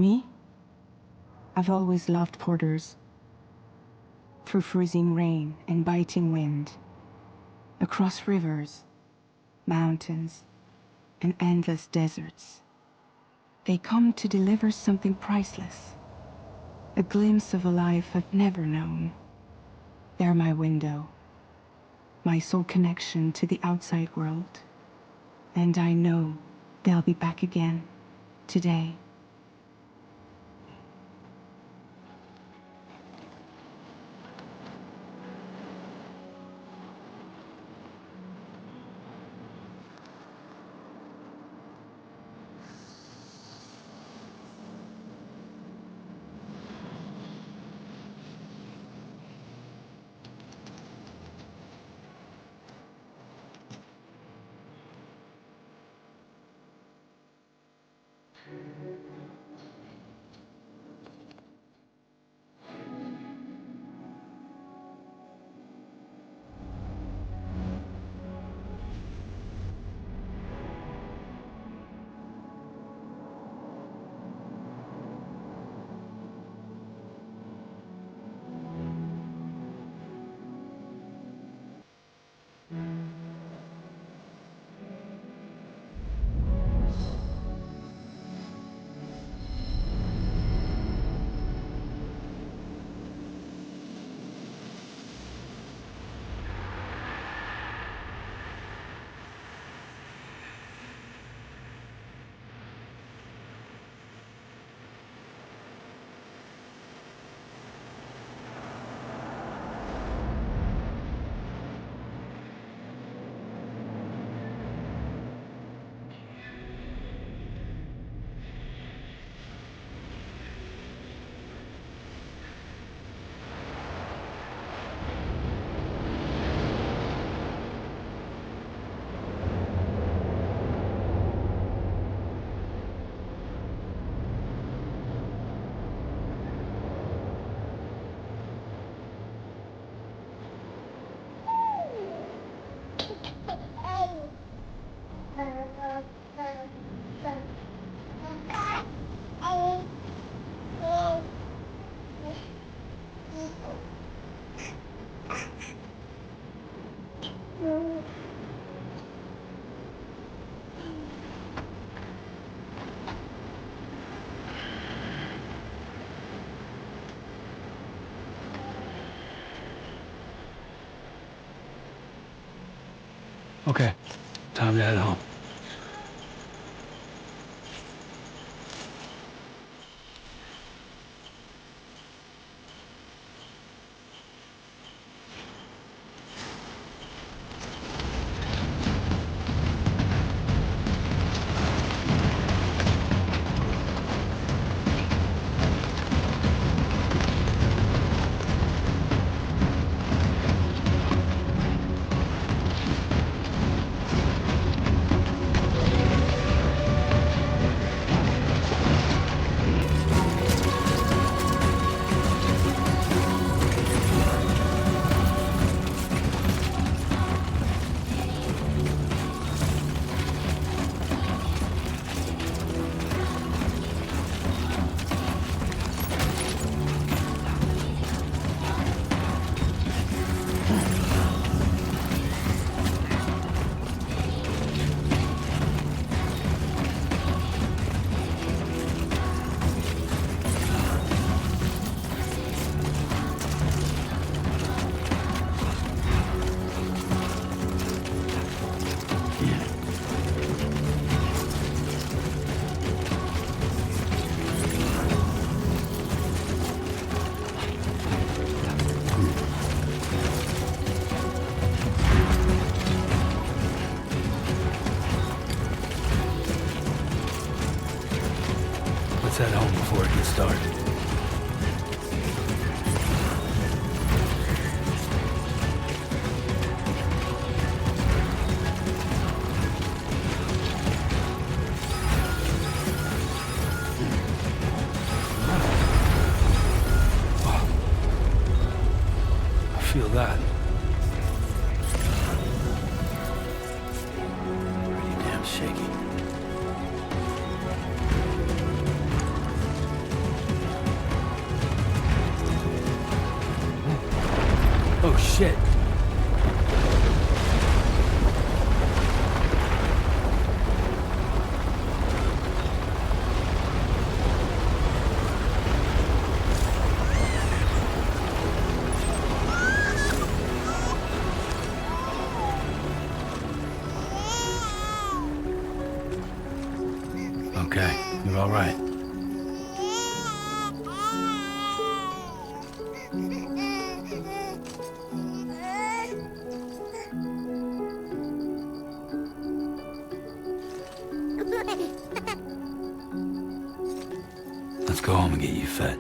Me? I've always loved porters. Through freezing rain and biting wind, across rivers, mountains, and endless deserts. They come to deliver something priceless, a glimpse of a life I've never known. They're my window, my sole connection to the outside world. And I know they'll be back again today. Okay, time to head home. Let's head home before it gets dark. I feel that. Pretty damn shaky. Oh, shit. Okay, you're all right. Let's go home and get you fed.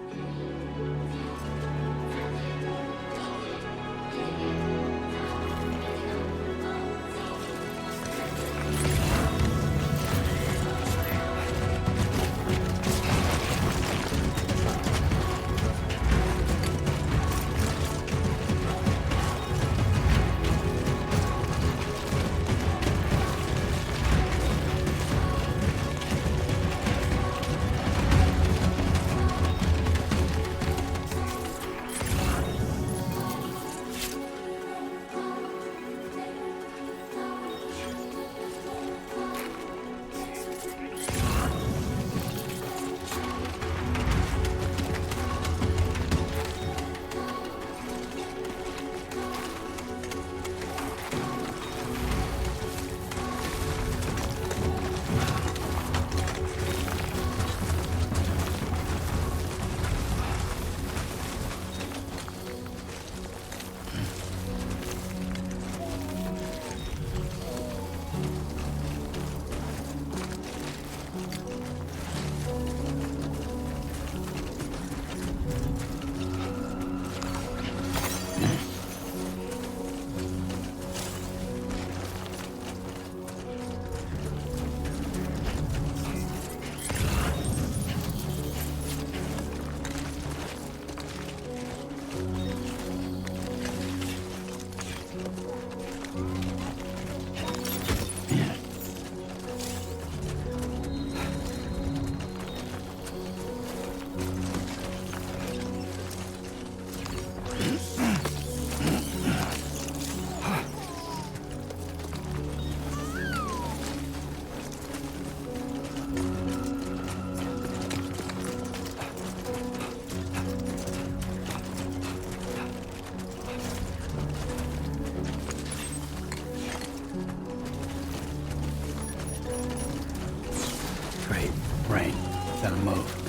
Great. Rain. Gotta move.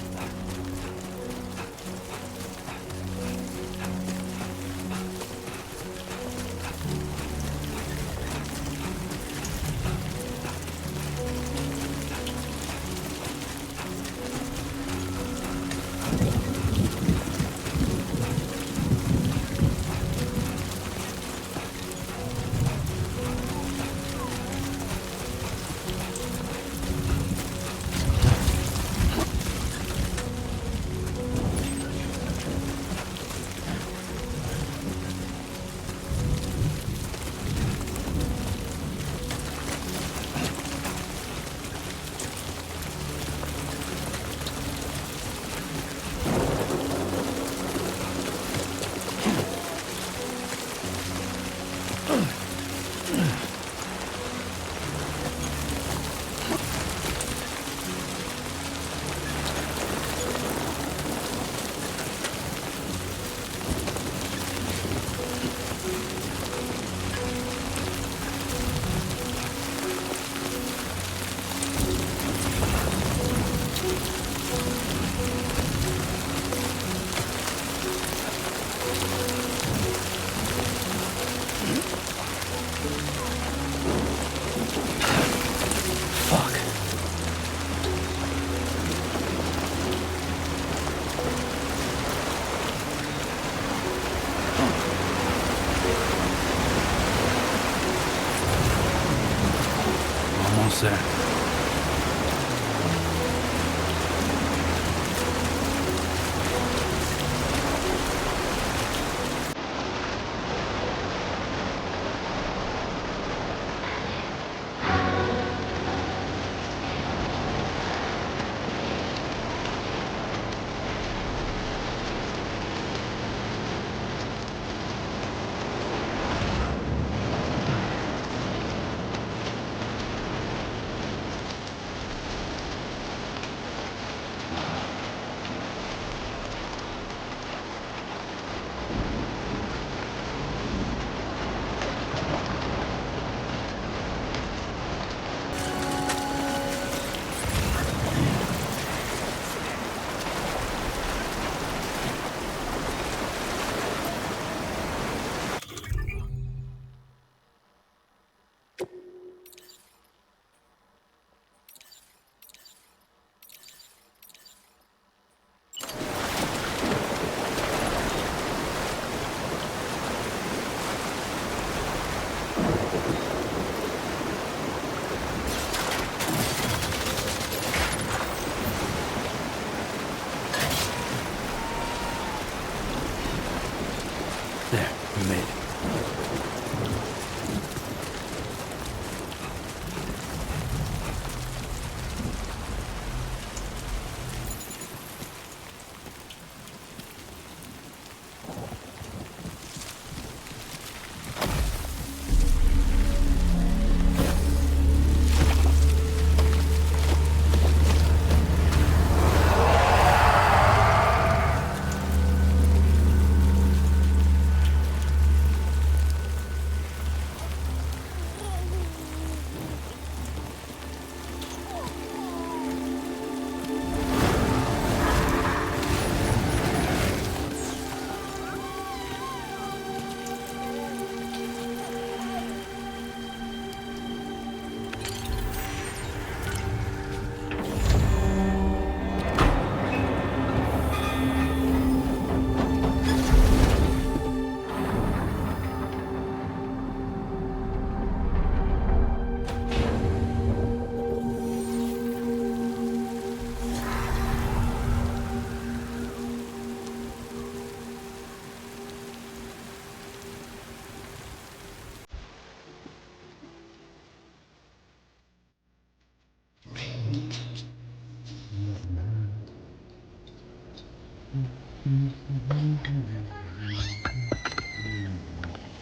Almost there.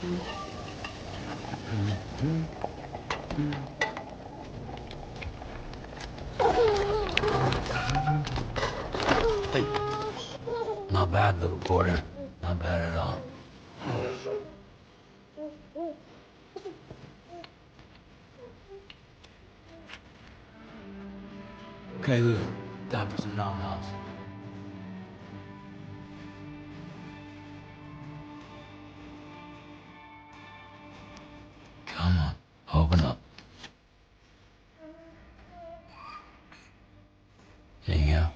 Hey. Not bad, little porter. Not bad at all. Okay, Lou. Time for some nom-noms. Come on, open up. There you go.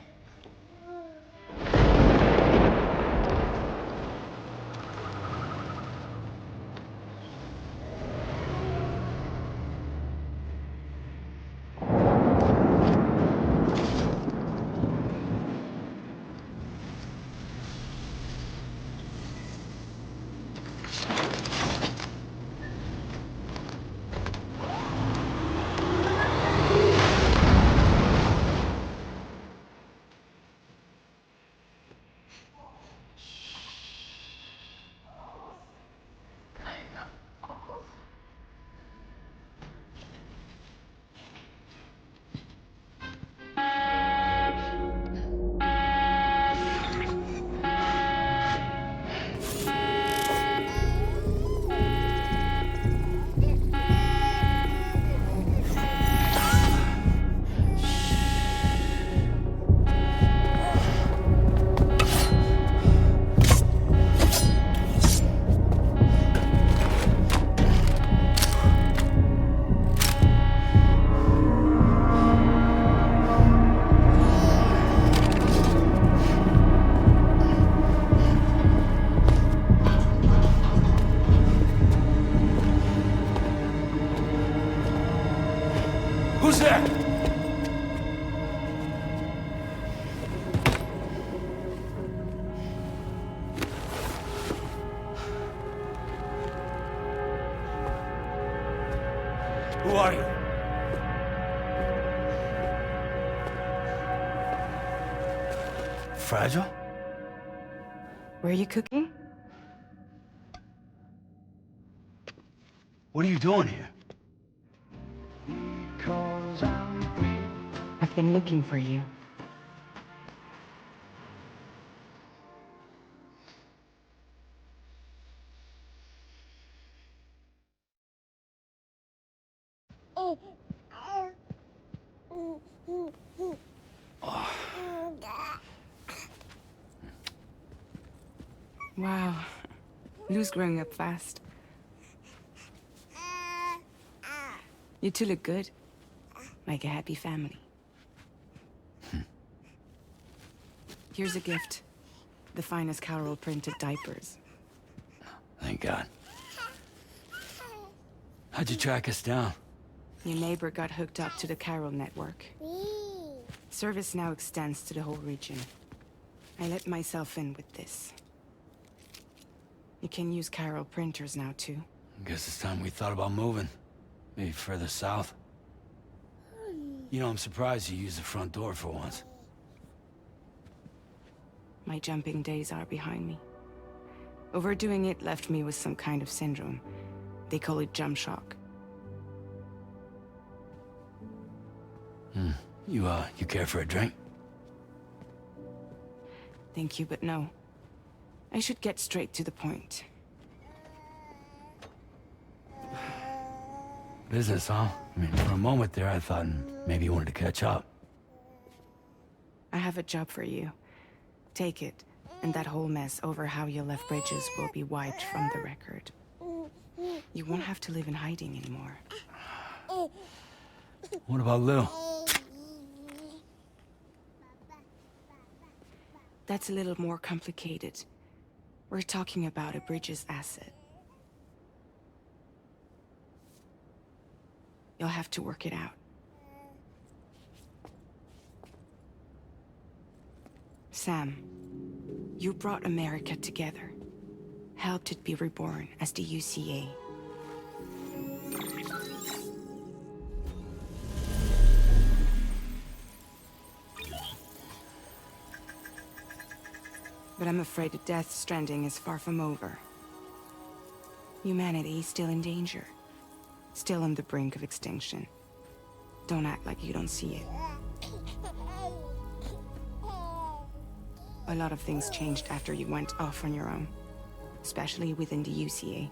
Who's there? Who are you? Fragile? Were you cooking? What are you doing here? I've been looking for you. Wow. Lou's growing up fast. You two look good. Like a happy family. Here's a gift. The finest Carol printed diapers. Thank God. How'd you track us down? Your neighbor got hooked up to the Carol network. Service now extends to the whole region. I let myself in with this. You can use Carol printers now, too. Guess it's time we thought about moving. Maybe further south. You know, I'm surprised you used the front door for once. My jumping days are behind me. Overdoing it left me with some kind of syndrome. They call it jump shock. You care for a drink? Thank you, but no. I should get straight to the point. Business, huh? I mean, for a moment there, I thought maybe you wanted to catch up. I have a job for you. Take it, and that whole mess over how you left Bridges will be wiped from the record. You won't have to live in hiding anymore. What about Lou? That's a little more complicated. We're talking about a Bridges asset. You'll have to work it out. Sam, you brought America together. Helped it be reborn as the UCA. But I'm afraid the death stranding is far from over. Humanity is still in danger. Still on the brink of extinction. Don't act like you don't see it. A lot of things changed after you went off on your own. Especially within the UCA.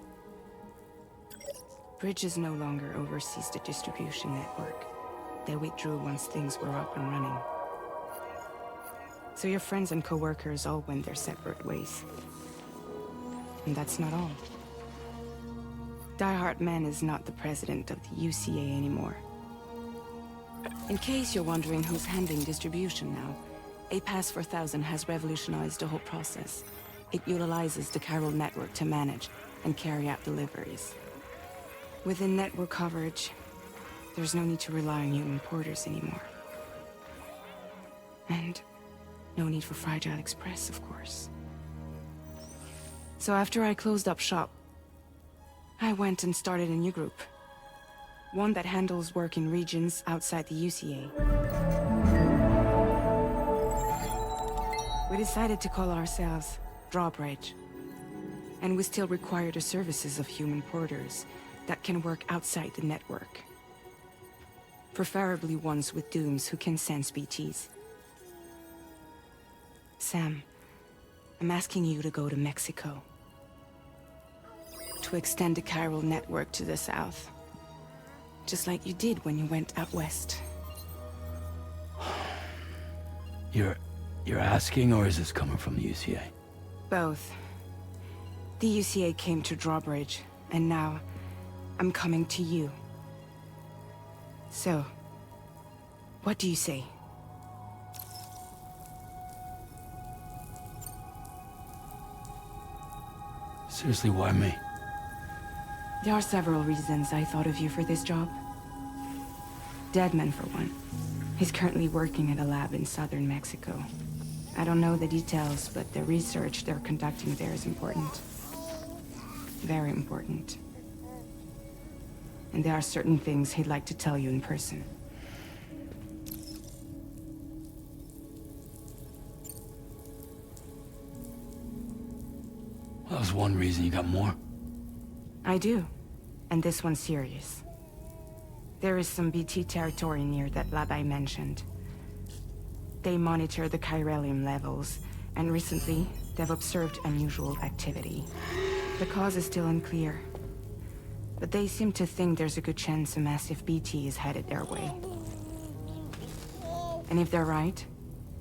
Bridges no longer oversees the distribution network. They withdrew once things were up and running. So your friends and co-workers all went their separate ways. And that's not all. Die Hard Man is not the president of the UCA anymore. In case you're wondering who's handling distribution now, A Pass 4000 has revolutionized the whole process. It utilizes the chiral network to manage and carry out deliveries. Within network coverage, there's no need to rely on human porters anymore. And no need for Fragile Express, of course. So after I closed up shop, I went and started a new group. One that handles work in regions outside the UCA. We decided to call ourselves Drawbridge. And we still require the services of human porters that can work outside the network. Preferably ones with dooms who can sense BTs. Sam, I'm asking you to go to Mexico. To extend the chiral network to the south. Just like you did when you went out west. You're asking, or is this coming from the UCA? Both. The UCA came to Drawbridge, and now I'm coming to you. So, what do you say? Seriously, why me? There are several reasons I thought of you for this job. Deadman, for one. He's currently working at a lab in southern Mexico. I don't know the details, but the research they're conducting there is important. Very important. And there are certain things he'd like to tell you in person. Well, that was one reason. You got more? I do. And this one's serious. There is some BT territory near that lab I mentioned. They monitor the chiralium levels, and recently, they've observed unusual activity. The cause is still unclear. But they seem to think there's a good chance a massive BT is headed their way. And if they're right,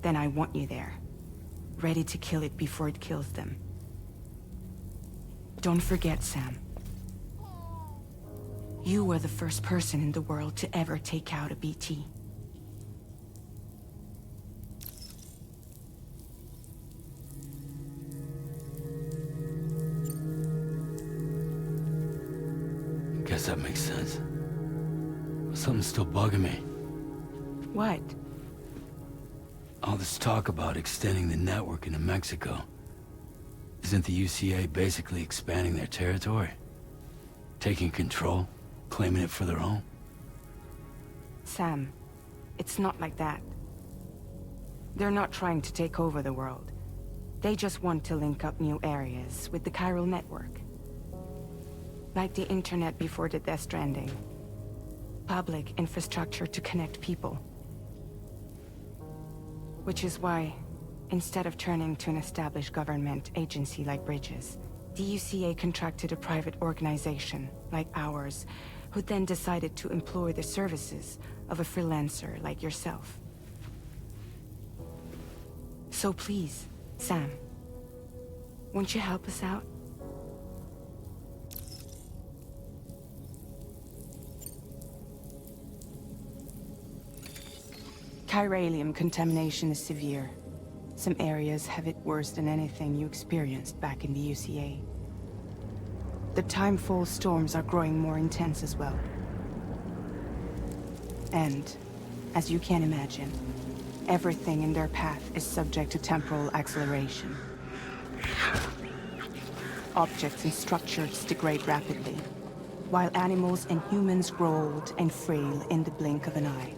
then I want you there. Ready to kill it before it kills them. Don't forget, Sam. You were the first person in the world to ever take out a BT. Guess that makes sense. But something's still bugging me. What? All this talk about extending the network into Mexico. Isn't the UCA basically expanding their territory? Taking control? Claiming it for their own? Sam, it's not like that. They're not trying to take over the world. They just want to link up new areas with the chiral network. Like the internet before the Death Stranding. Public infrastructure to connect people. Which is why, instead of turning to an established government agency like Bridges, the UCA contracted a private organization, like ours, who then decided to employ the services of a freelancer like yourself. So please, Sam, won't you help us out? Chiralium contamination is severe. Some areas have it worse than anything you experienced back in the UCA. The timefall storms are growing more intense as well. And, as you can imagine, everything in their path is subject to temporal acceleration. Objects and structures degrade rapidly, while animals and humans grow old and frail in the blink of an eye.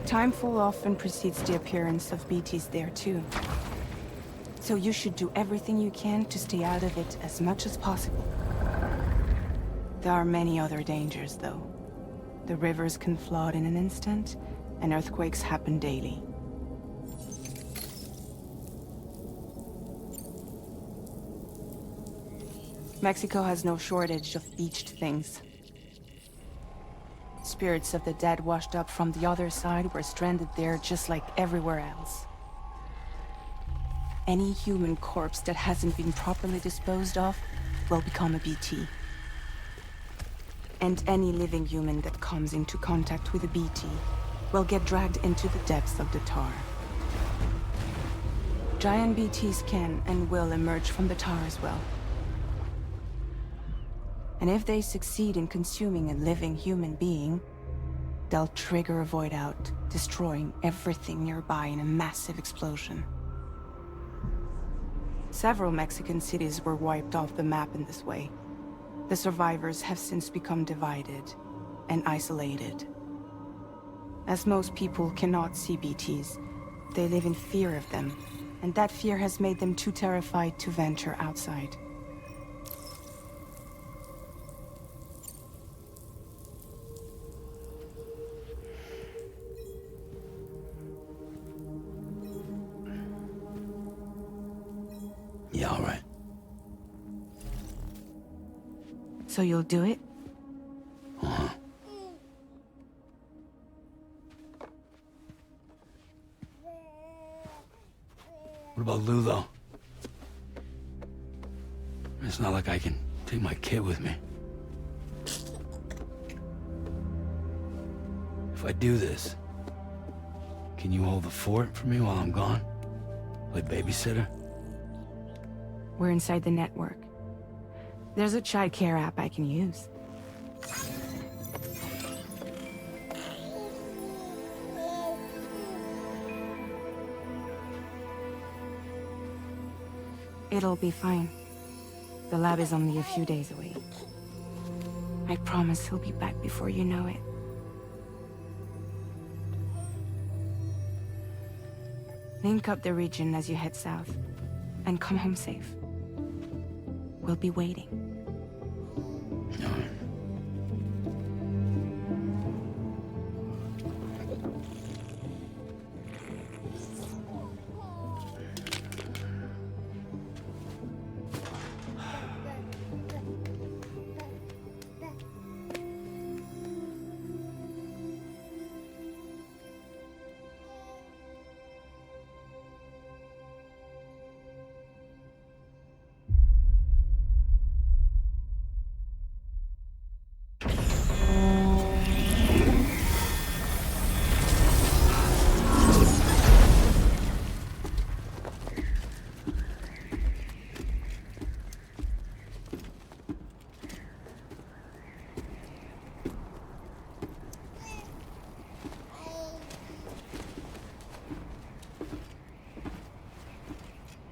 Timefall often precedes the appearance of BTs there too. So you should do everything you can to stay out of it as much as possible. There are many other dangers, though. The rivers can flood in an instant, and earthquakes happen daily. Mexico has no shortage of beached things. Spirits of the dead washed up from the other side were stranded there just like everywhere else. Any human corpse that hasn't been properly disposed of will become a BT. And any living human that comes into contact with a BT will get dragged into the depths of the tar. Giant BTs can and will emerge from the tar as well. And if they succeed in consuming a living human being, they'll trigger a void out, destroying everything nearby in a massive explosion. Several Mexican cities were wiped off the map in this way. The survivors have since become divided and isolated. As most people cannot see BTs, they live in fear of them, and that fear has made them too terrified to venture outside. Yeah, all right. So you'll do it? Uh-huh. What about Lou, though? It's not like I can take my kid with me. If I do this, can you hold the fort for me while I'm gone? Play babysitter? We're inside the network. There's a child care app I can use. It'll be fine. The lab is only a few days away. I promise he'll be back before you know it. Link up the region as you head south, and come home safe. We'll be waiting. All right.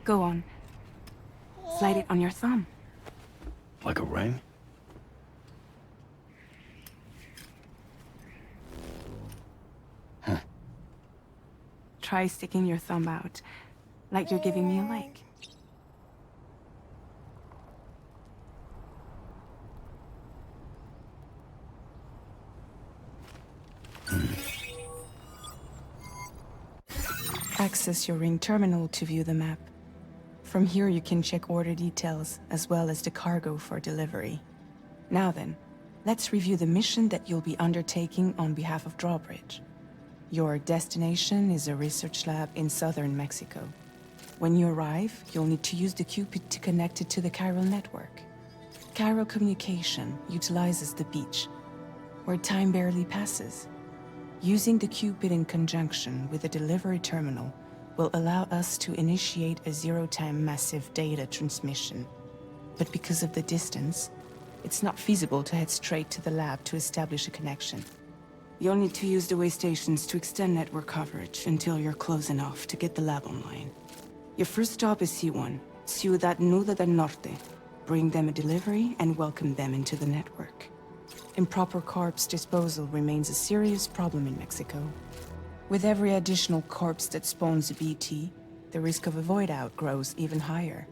Go on. Slide it on your thumb. Like a ring? Huh. Try sticking your thumb out, like you're giving me a like. Access your ring terminal to view the map. From here you can check order details, as well as the cargo for delivery. Now then, let's review the mission that you'll be undertaking on behalf of Drawbridge. Your destination is a research lab in southern Mexico. When you arrive, you'll need to use the Cupid to connect it to the chiral network. Chiral communication utilizes the beach, where time barely passes. Using the Cupid in conjunction with the delivery terminal will allow us to initiate a zero-time massive data transmission. But because of the distance, it's not feasible to head straight to the lab to establish a connection. You'll need to use the way stations to extend network coverage until you're close enough to get the lab online. Your first stop is C1, Ciudad Nuda del Norte. Bring them a delivery and welcome them into the network. Improper corpse disposal remains a serious problem in Mexico. With every additional corpse that spawns a BT, the risk of a void out grows even higher.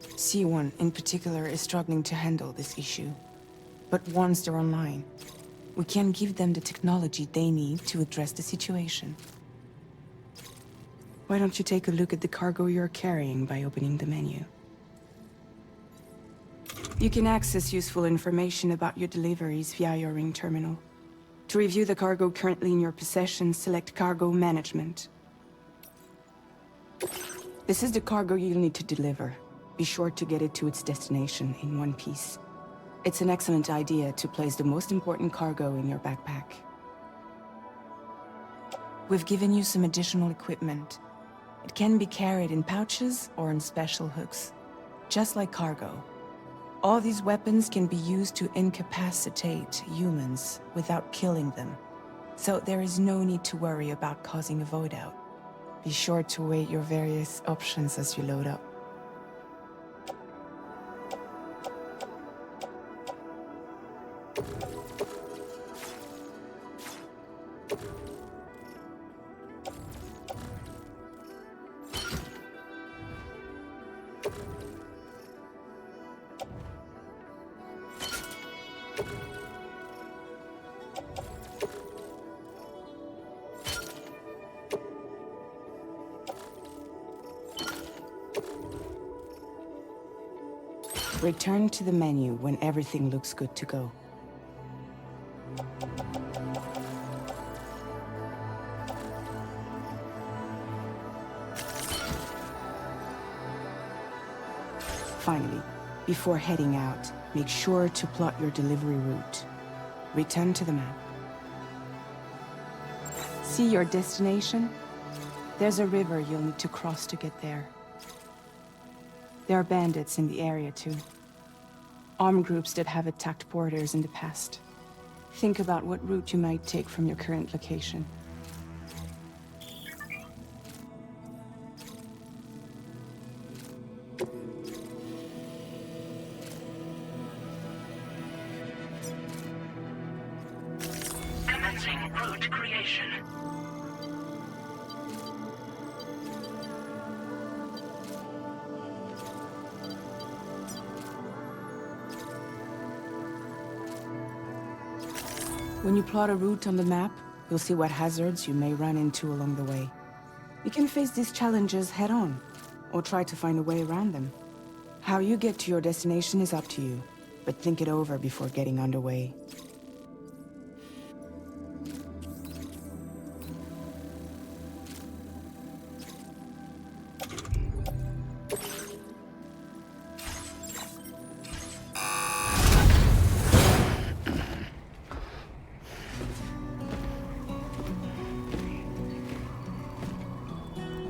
C1 in particular is struggling to handle this issue. But once they're online, we can give them the technology they need to address the situation. Why don't you take a look at the cargo you're carrying by opening the menu? You can access useful information about your deliveries via your ring terminal. To review the cargo currently in your possession, select Cargo Management. This is the cargo you'll need to deliver. Be sure to get it to its destination in one piece. It's an excellent idea to place the most important cargo in your backpack. We've given you some additional equipment. It can be carried in pouches or on special hooks, just like cargo. All these weapons can be used to incapacitate humans without killing them. So there is no need to worry about causing a void out. Be sure to weigh your various options as you load up. Return to the menu when everything looks good to go. Finally, before heading out, make sure to plot your delivery route. Return to the map. See your destination? There's a river you'll need to cross to get there. There are bandits in the area too. Armed groups that have attacked borders in the past. Think about what route you might take from your current location. Commencing route creation. When you plot a route on the map, you'll see what hazards you may run into along the way. You can face these challenges head-on, or try to find a way around them. How you get to your destination is up to you, but think it over before getting underway.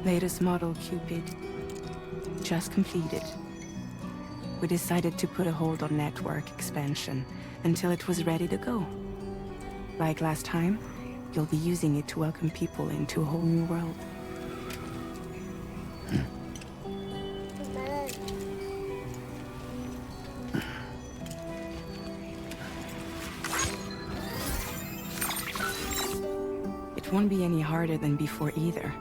Latest model Cupid. Just completed. We decided to put a hold on network expansion until it was ready to go. Like last time, you'll be using it to welcome people into a whole new world. It won't be any harder than before either.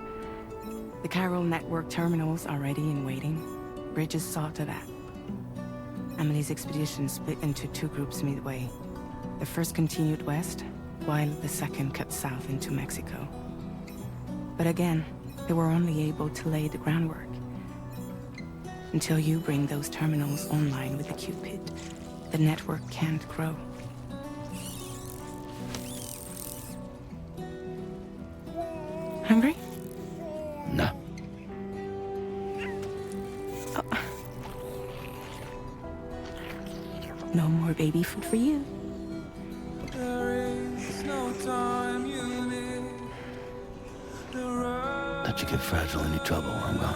The Chiral network terminals are ready and waiting. Bridges saw to that. Emily's expedition split into two groups midway. The first continued west, while the second cut south into Mexico. But again, they were only able to lay the groundwork. Until you bring those terminals online with the Cupid, the network can't grow. Hungry? No. No more baby food for you. Don't you get fragile any trouble while I'm gone.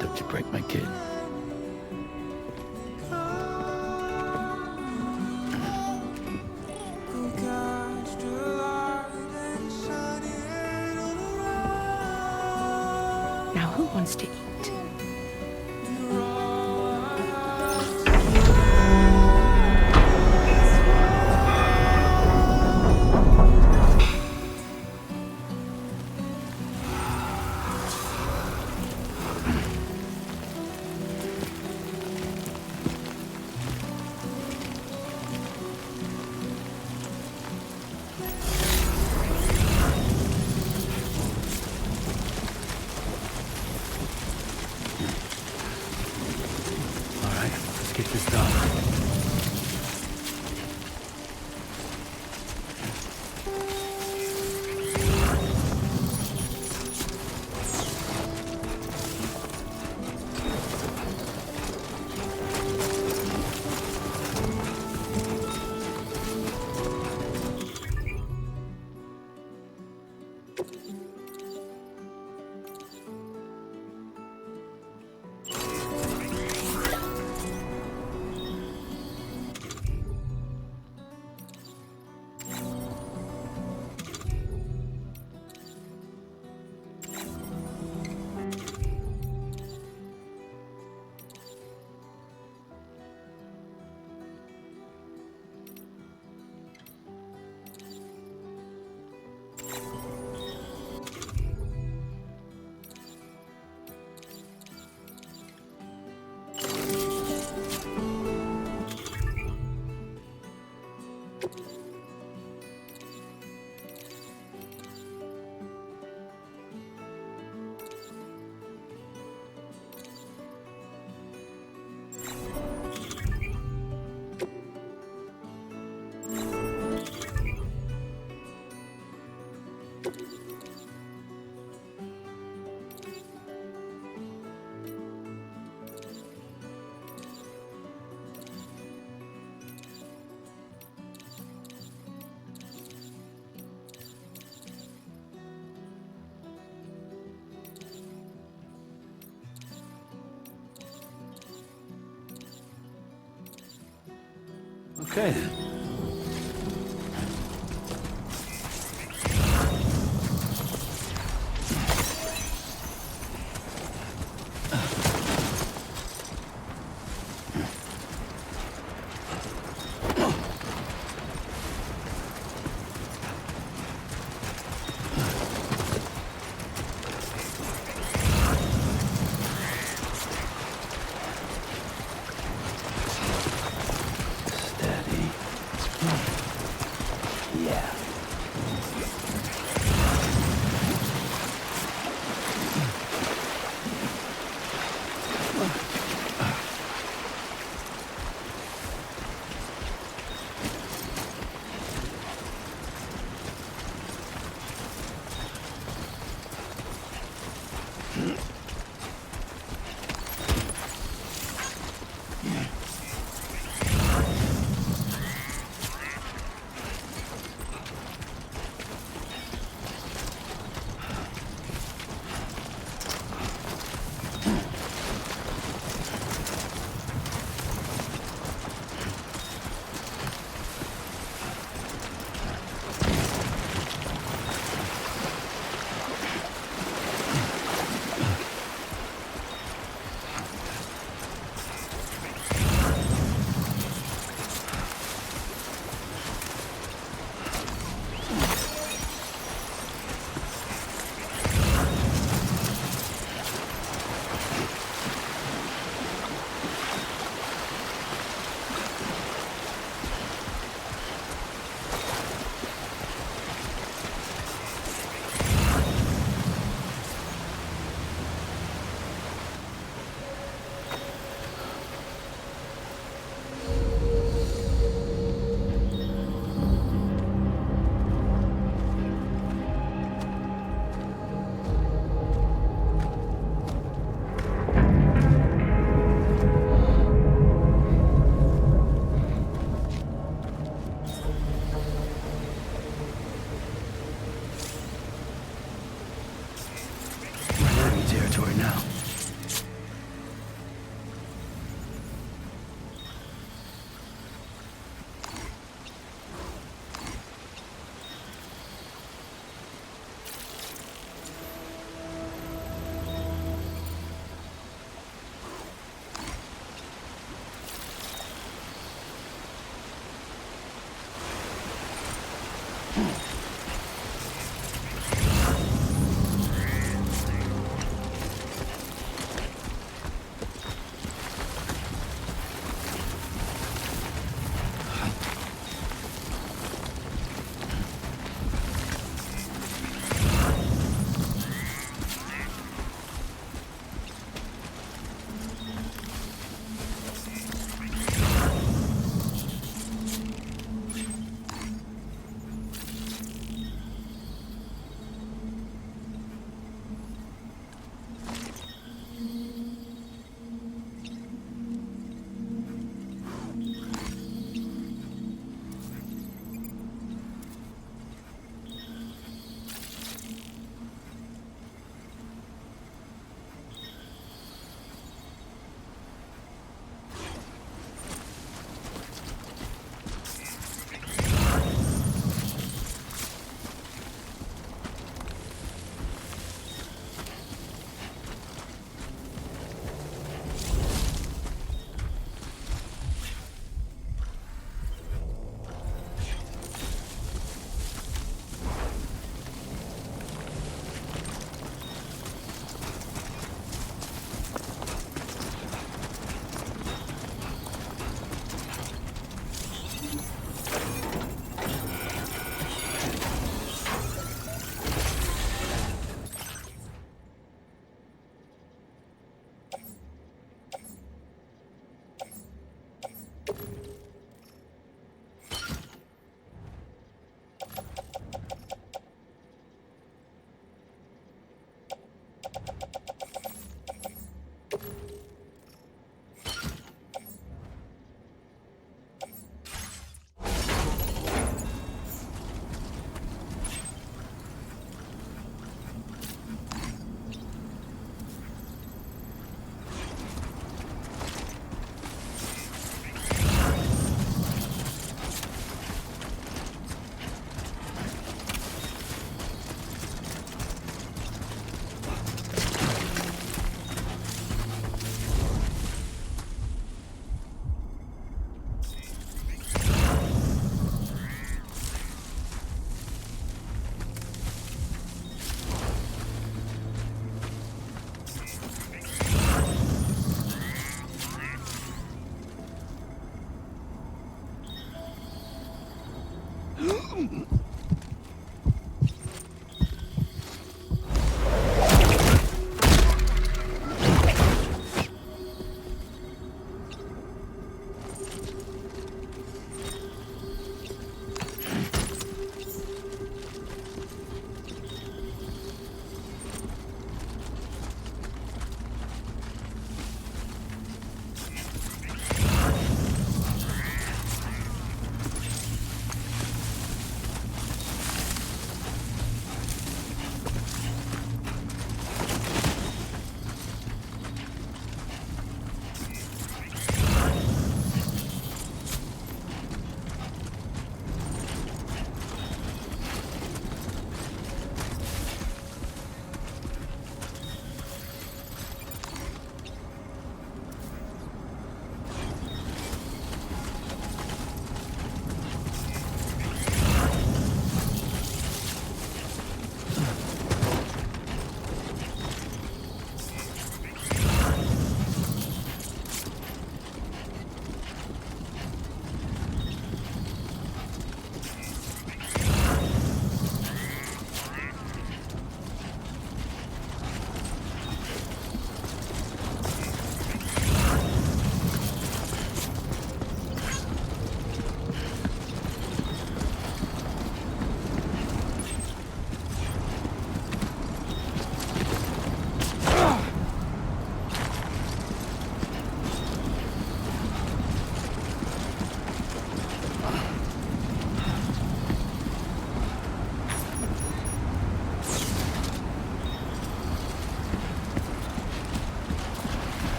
Don't you break my kid. Now who wants to eat? Okay then. Steady. Yeah. Territory now.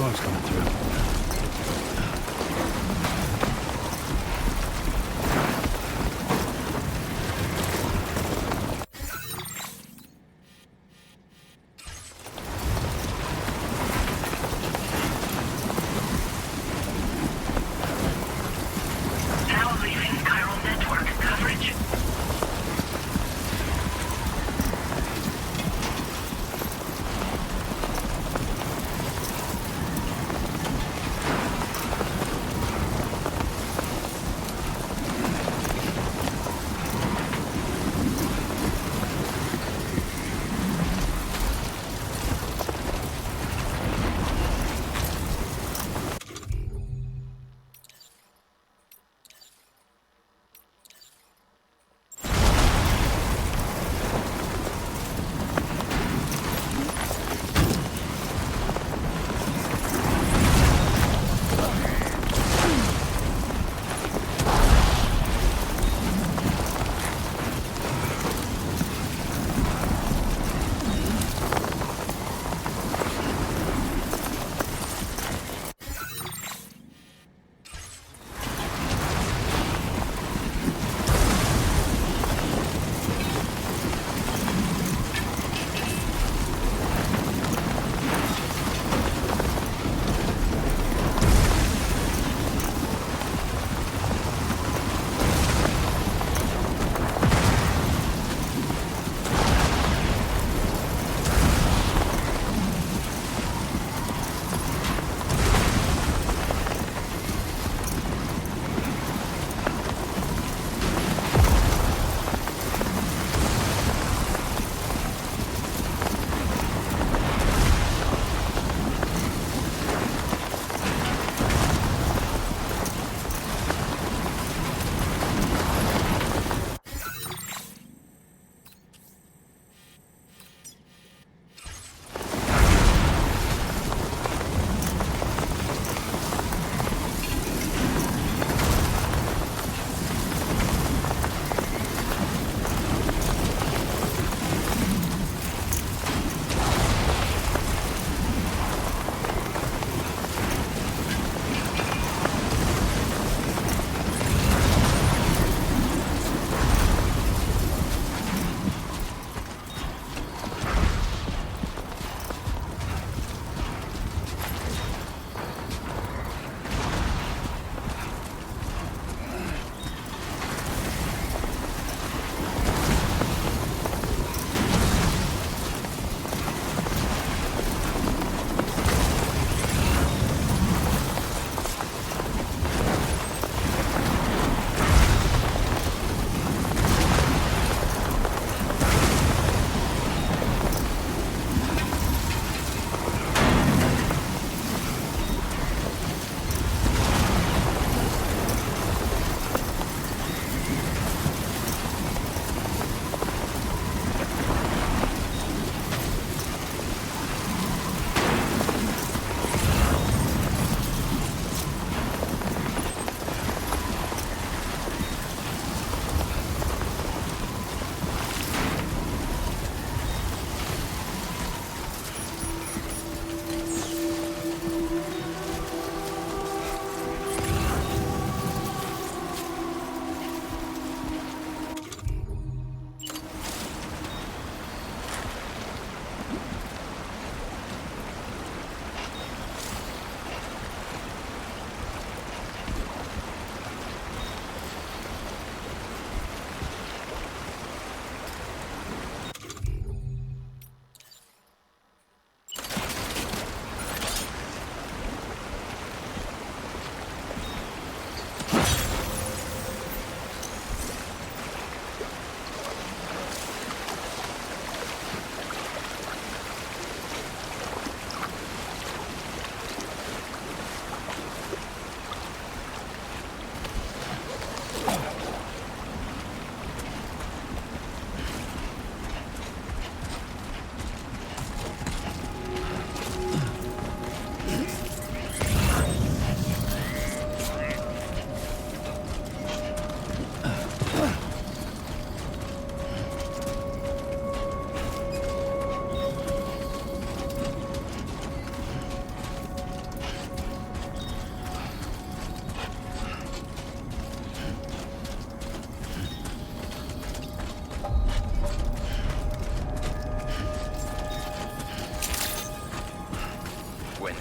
Sandstorms coming through. Now leaving chiral network coverage.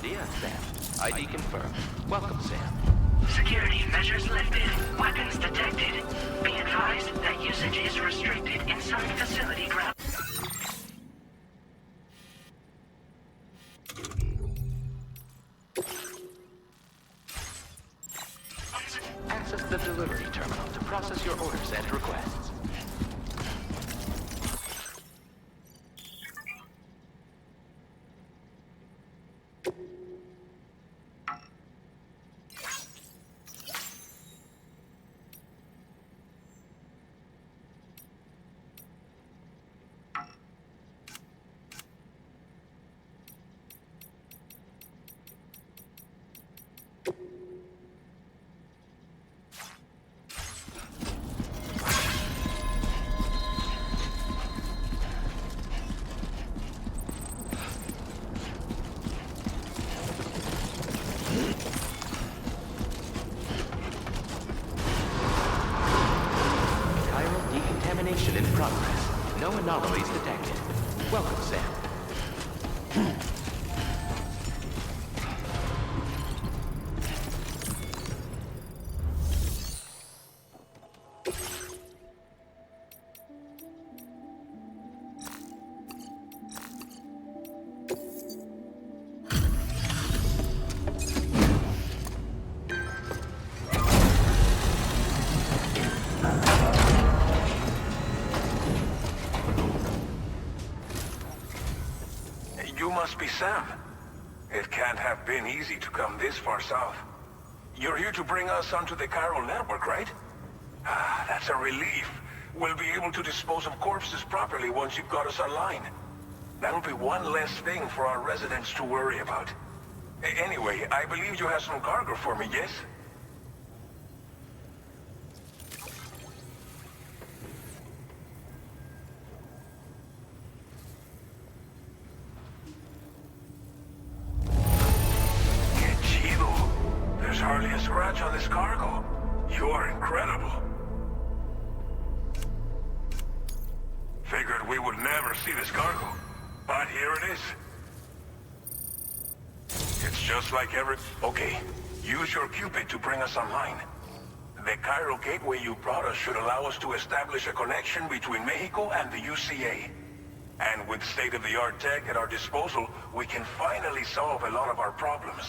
Dia, Sam. ID confirmed. Welcome, Sam. Security measures lifted. Weapons detected. Be advised that usage is restricted inside facility ground. Access the delivery terminal to process your orders and requests. Decontamination in progress. No anomalies detected. Welcome, Sam. You must be Sam. It can't have been easy to come this far south. You're here to bring us onto the chiral network, right? Ah, that's a relief. We'll be able to dispose of corpses properly once you've got us online. That'll be one less thing for our residents to worry about. Anyway, I believe you have some cargo for me, yes? There's hardly a scratch on this cargo. You are incredible. Figured we would never see this cargo, but here it is. It's just like Okay, use your Cupid to bring us online. The chiral gateway you brought us should allow us to establish a connection between Mexico and the UCA. And with state-of-the-art tech at our disposal, we can finally solve a lot of our problems.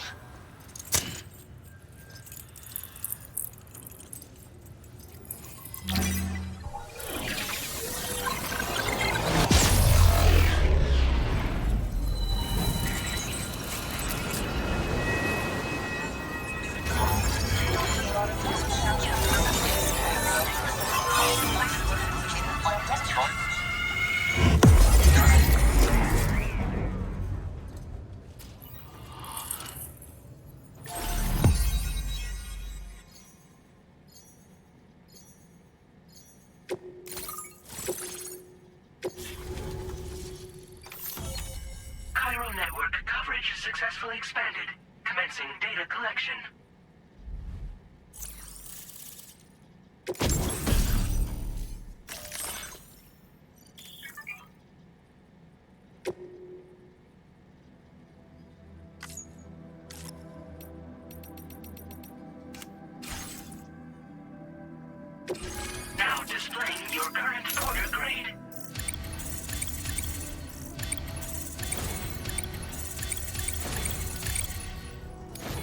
Chiral network coverage successfully expanded. Commencing data collection. Now displaying your current order grade.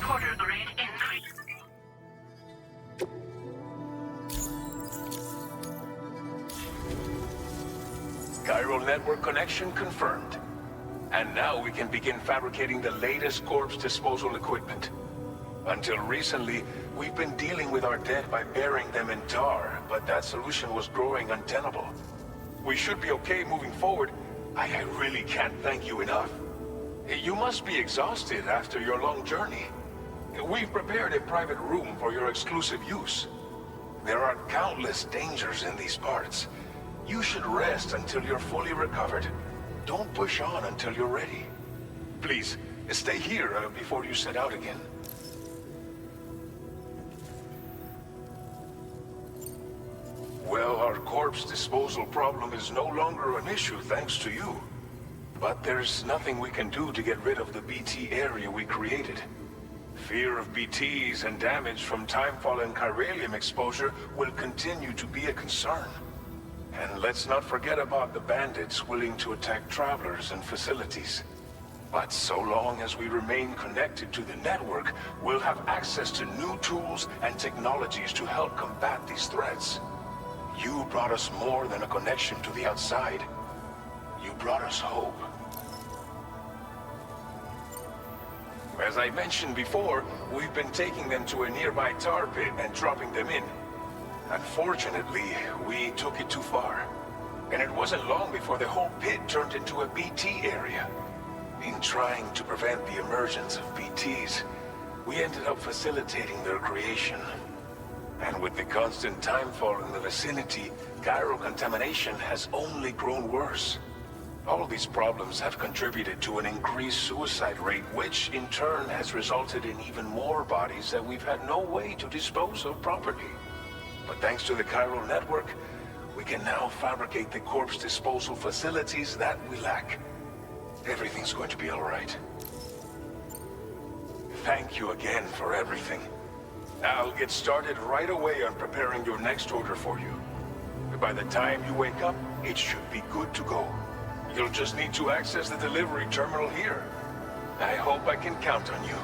Order grade increase. Chiral network connection confirmed. And now we can begin fabricating the latest corpse disposal equipment. Until recently, we've been dealing with our dead by burying them in tar, but that solution was growing untenable. We should be okay moving forward. I really can't thank you enough. You must be exhausted after your long journey. We've prepared a private room for your exclusive use. There are countless dangers in these parts. You should rest until you're fully recovered. Don't push on until you're ready. Please, stay here before you set out again. Well, our corpse disposal problem is no longer an issue thanks to you. But there's nothing we can do to get rid of the BT area we created. Fear of BTs and damage from timefall and chiralium exposure will continue to be a concern. And let's not forget about the bandits willing to attack travelers and facilities. But so long as we remain connected to the network, we'll have access to new tools and technologies to help combat these threats. You brought us more than a connection to the outside. You brought us hope. As I mentioned before, we've been taking them to a nearby tar pit and dropping them in. Unfortunately, we took it too far. And it wasn't long before the whole pit turned into a BT area. In trying to prevent the emergence of BTs, we ended up facilitating their creation. And with the constant timefall in the vicinity, gyro contamination has only grown worse. All of these problems have contributed to an increased suicide rate, which in turn has resulted in even more bodies that we've had no way to dispose of properly. But thanks to the chiral network, we can now fabricate the corpse disposal facilities that we lack. Everything's going to be all right. Thank you again for everything. I'll get started right away on preparing your next order for you. By the time you wake up, it should be good to go. You'll just need to access the delivery terminal here. I hope I can count on you.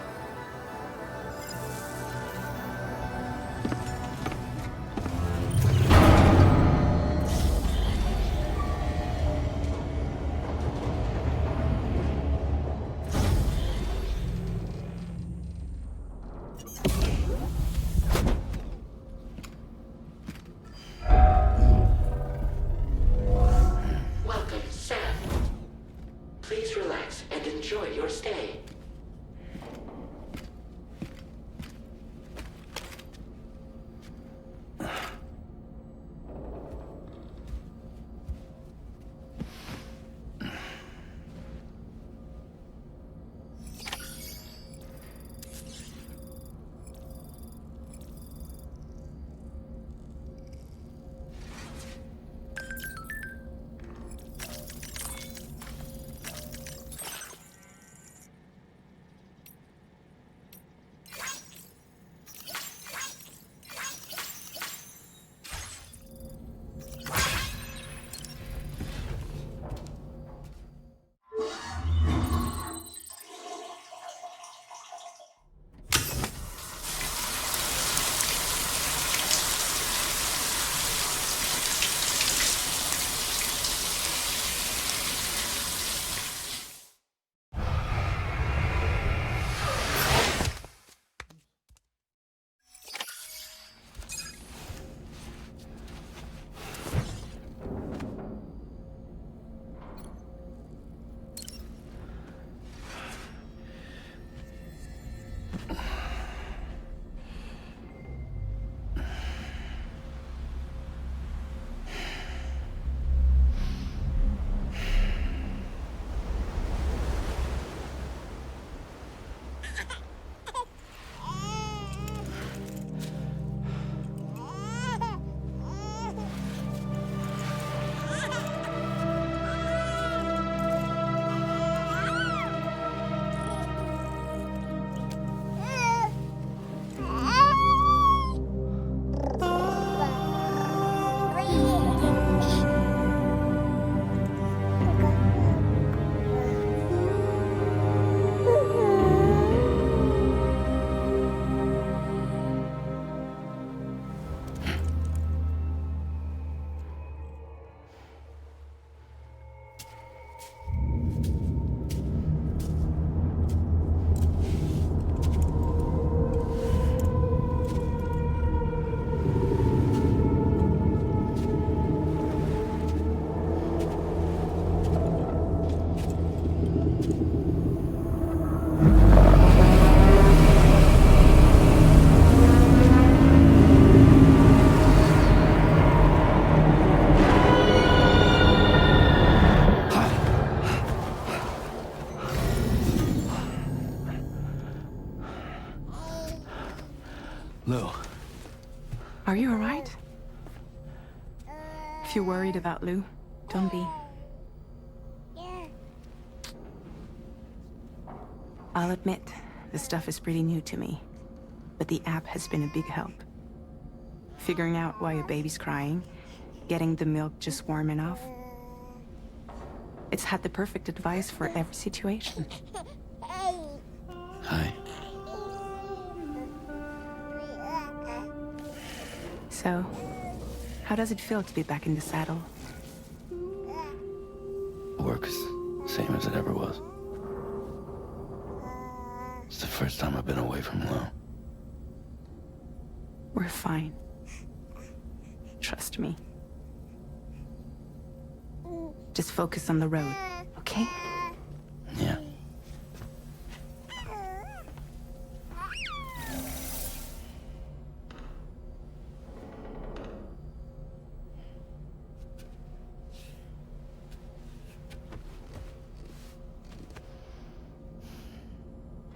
Welcome, Sam. Please relax and enjoy your stay. Lou. Are you alright? If you're worried about Lou, don't be. I'll admit, the stuff is pretty new to me, but the app has been a big help. Figuring out why a baby's crying, getting the milk just warm enough. It's had the perfect advice for every situation. Hi. So, how does it feel to be back in the saddle? Work's same as it ever was. It's the first time I've been away from Lo. We're fine. Trust me. Just focus on the road, okay?